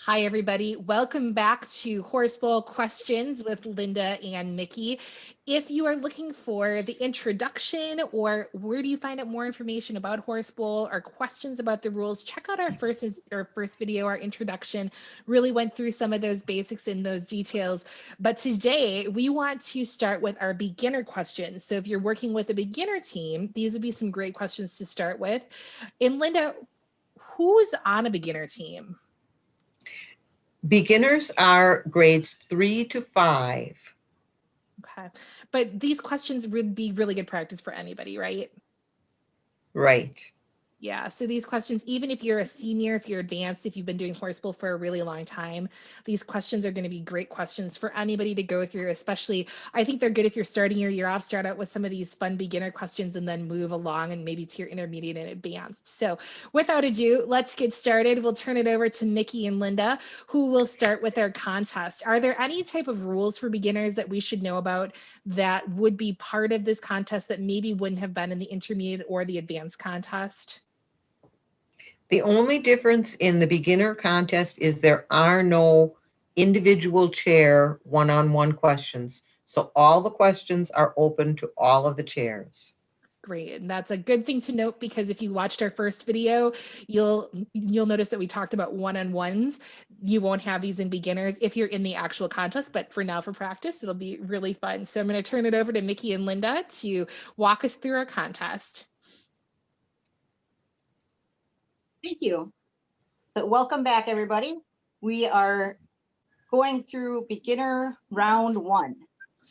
Hi, everybody. Welcome back to Horse Bowl Questions with Linda and Micki. If you are looking for the introduction or where do you find out more information about Horse Bowl or questions about the rules, check out our first video, our introduction. Really went through some of those basics and those details. But today we want to start with our beginner questions. So if you're working with a beginner team, these would be some great questions to start with. And Linda, who's on a beginner team? Beginners are grades 3 to 5. Okay, but these questions would be really good practice for anybody, right? Right. Yeah, so these questions, even if you're a senior, if you're advanced, if you've been doing Horse Bowl for a really long time, these questions are going to be great questions for anybody to go through, especially, I think they're good if you're starting your year off, start out with some of these fun beginner questions and then move along and maybe to your intermediate and advanced. So without ado, let's get started. We'll turn it over to Micki and Linda, who will start with our contest. Are there any type of rules for beginners that we should know about that would be part of this contest that maybe wouldn't have been in the intermediate or the advanced contest? The only difference in the beginner contest is there are no individual chair one-on-one questions. So all the questions are open to all of the chairs. Great, and that's a good thing to note because if you watched our first video, you'll notice that we talked about one-on-ones. You won't have these in beginners if you're in the actual contest, but for now, for practice, it'll be really fun. So I'm going to turn it over to Micki and Linda to walk us through our contest. Thank you. So welcome back, everybody. We are going through beginner round 1,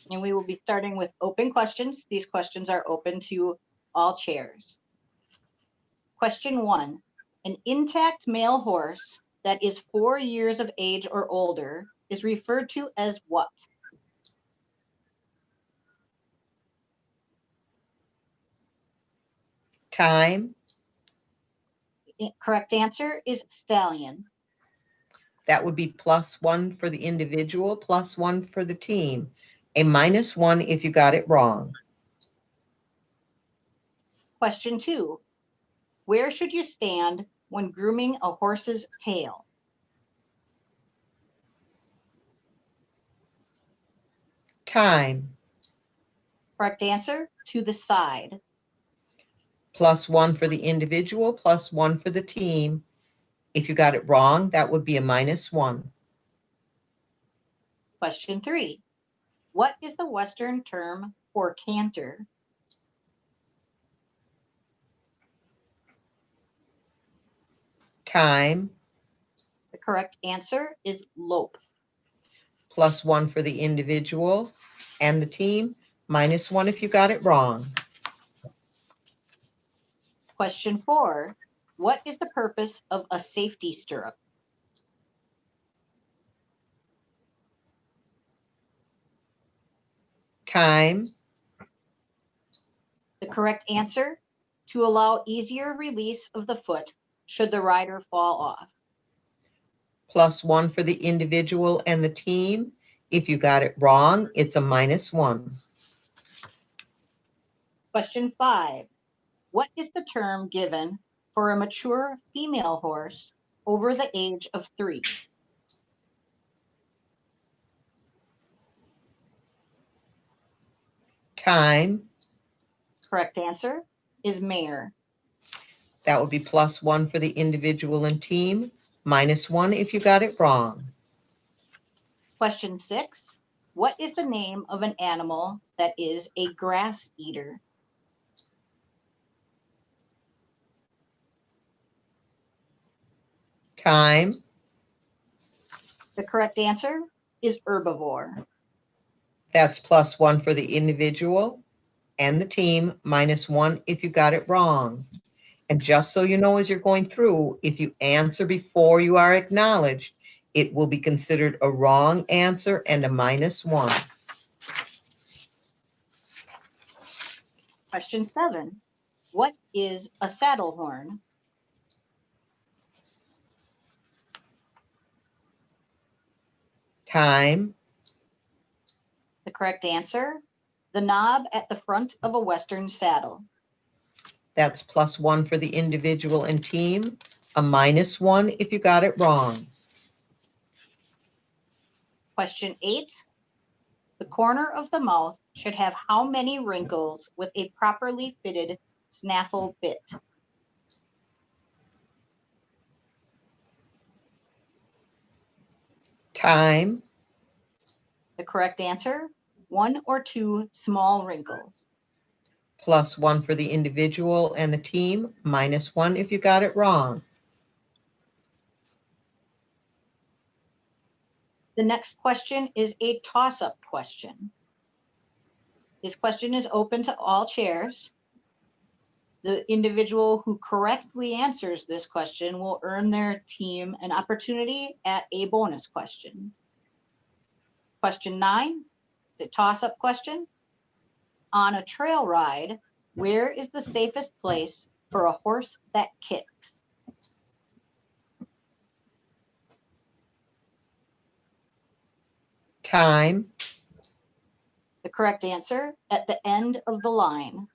and we will be starting with open questions. These questions are open to all chairs. Question 1, an intact male horse that is 4 years of age or older is referred to as what? Time. Correct answer is stallion. That would be +1 for the individual, +1 for the team. A -1 if you got it wrong. Question 2, where should you stand when grooming a horse's tail? Time. Correct answer, to the side. +1 for the individual, +1 for the team. If you got it wrong, that would be a -1. Question 3, what is the Western term for canter? Time. The correct answer is lope. +1 for the individual and the team, -1 if you got it wrong. Question 4, what is the purpose of a safety stirrup? Time. The correct answer, to allow easier release of the foot should the rider fall off. +1 for the individual and the team. If you got it wrong, it's a -1. Question 5, what is the term given for a mature female horse over the age of 3? Time. Correct answer is mare. That would be +1 for the individual and team, -1 if you got it wrong. Question 6, what is the name of an animal that is a grass eater? Time. The correct answer is herbivore. That's +1 for the individual and the team, -1 if you got it wrong. And just so you know, as you're going through, if you answer before you are acknowledged, it will be considered a wrong answer and a -1. Question 7, what is a saddle horn? Time. The correct answer, the knob at the front of a Western saddle. That's +1 for the individual and team, a -1 if you got it wrong. Question 8. The corner of the mouth should have how many wrinkles with a properly fitted snaffle bit? Time. The correct answer, 1 or 2 small wrinkles. Plus 1 for the individual and the team, minus 1 if you got it wrong. The next question is a toss-up question. This question is open to all chairs. The individual who correctly answers this question will earn their team an opportunity at a bonus question. Question 9 is a toss-up question. On a trail ride, where is the safest place for a horse that kicks? Time. The correct answer, at the end of the line.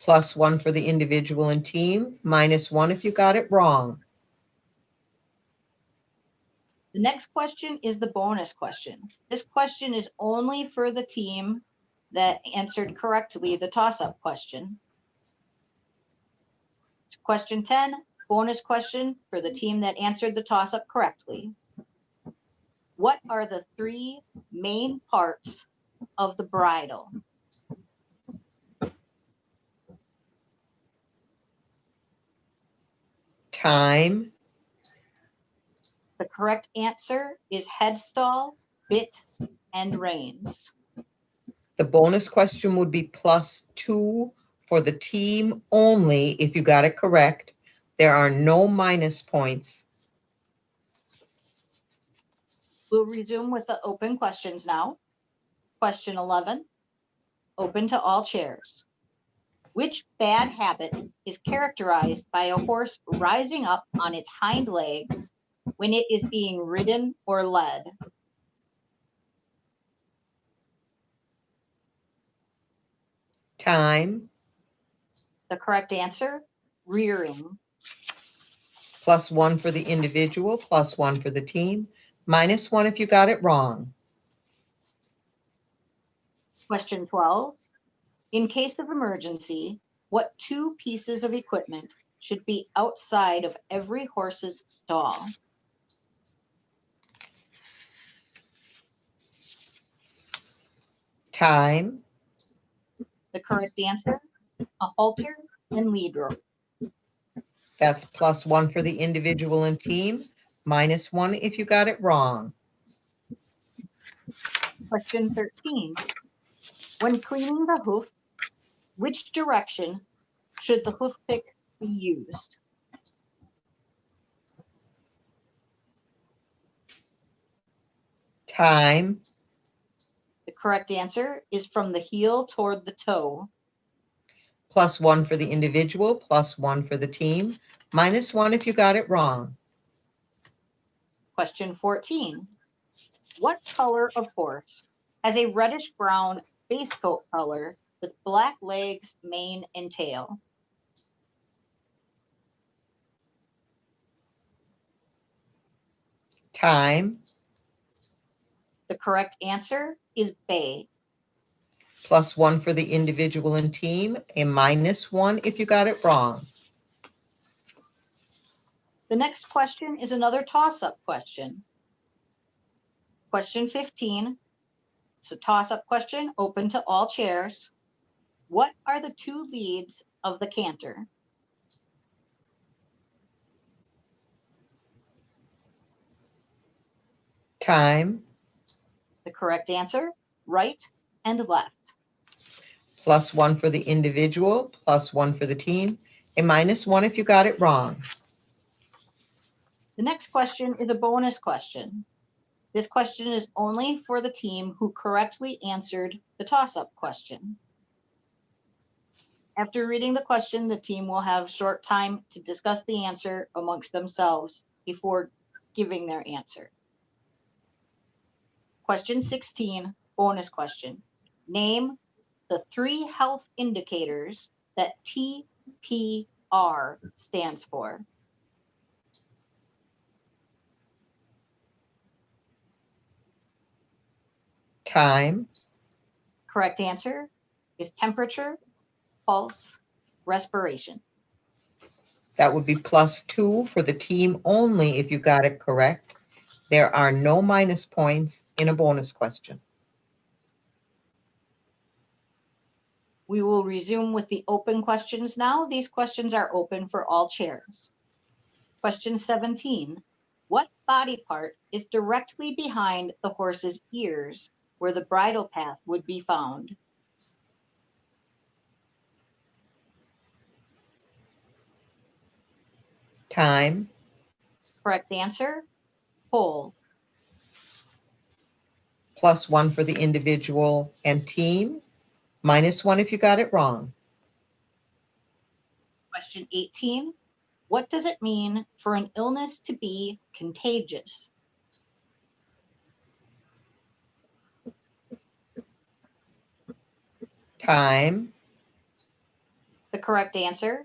Plus 1 for the individual and team, minus 1 if you got it wrong. The next question is the bonus question. This question is only for the team that answered correctly the toss-up question. Question 10, bonus question for the team that answered the toss-up correctly. What are the 3 main parts of the bridle? Time. The correct answer is headstall, bit, and reins. The bonus question would be plus 2 for the team only if you got it correct. There are no minus points. We'll resume with the open questions now. Question 11, open to all chairs. Which bad habit is characterized by a horse rising up on its hind legs when it is being ridden or led? Time. The correct answer, rearing. Plus 1 for the individual, plus 1 for the team, minus 1 if you got it wrong. Question 12, in case of emergency, what 2 pieces of equipment should be outside of every horse's stall? Time. The correct answer, a halter and lead rope. That's plus 1 for the individual and team, minus 1 if you got it wrong. Question 13, when cleaning the hoof, which direction should the hoof pick be used? Time. The correct answer is from the heel toward the toe. Plus 1 for the individual, plus 1 for the team, minus 1 if you got it wrong. Question 14, what color of horse has a reddish-brown base coat color with black legs, mane, and tail? Time. The correct answer is bay. Plus 1 for the individual and team, a minus 1 if you got it wrong. The next question is another toss-up question. Question 15, it's a toss-up question open to all chairs. What are the 2 leads of the canter? Time. The correct answer, right and left. Plus 1 for the individual, plus 1 for the team, a minus 1 if you got it wrong. The next question is a bonus question. This question is only for the team who correctly answered the toss-up question. After reading the question, the team will have short time to discuss the answer amongst themselves before giving their answer. Question 16, bonus question. Name the 3 health indicators that TPR stands for. Time. Correct answer is temperature, pulse, respiration. That would be +2 for the team only if you got it correct. There are no minus points in a bonus question. We will resume with the open questions now. These questions are open for all chairs. Question 17. What body part is directly behind the horse's ears where the bridle path would be found? Time. Correct answer, pole. +1 for the individual and team. -1 if you got it wrong. Question 18. What does it mean for an illness to be contagious? Time. The correct answer,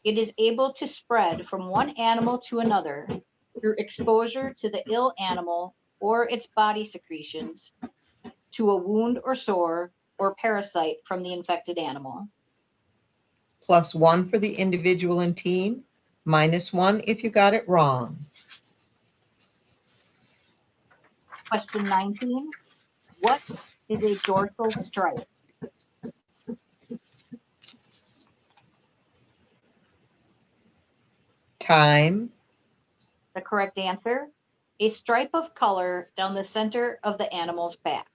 it is able to spread from one animal to another through exposure to the ill animal or its body secretions, to a wound or sore or parasite from the infected animal. +1 for the individual and team. -1 if you got it wrong. Question 19. What is a dorsal stripe? Time. The correct answer, a stripe of color down the center of the animal's back.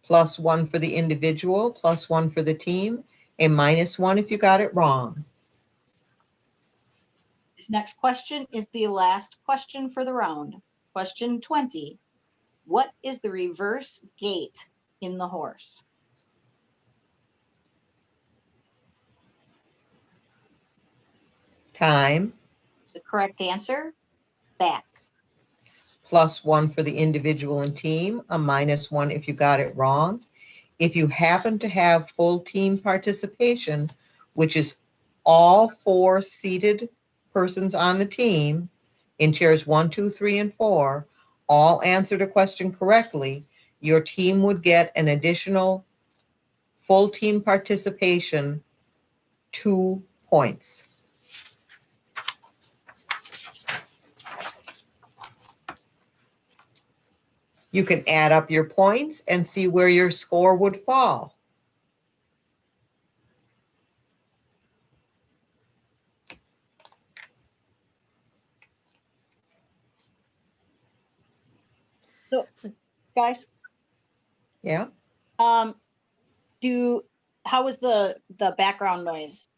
+1 for the individual, +1 for the team, a -1 if you got it wrong. This next question is the last question for the round. Question 20. What is the reverse gait in the horse? Time. The correct answer, back. +1 for the individual and team, a -1 if you got it wrong. If you happen to have full team participation, which is all 4 seated persons on the team in chairs 1, 2, 3, and 4, all answered a question correctly, your team would get an additional full team participation 2 points. You can add up your points and see where your score would fall. So, guys, Yeah. how was the background noise?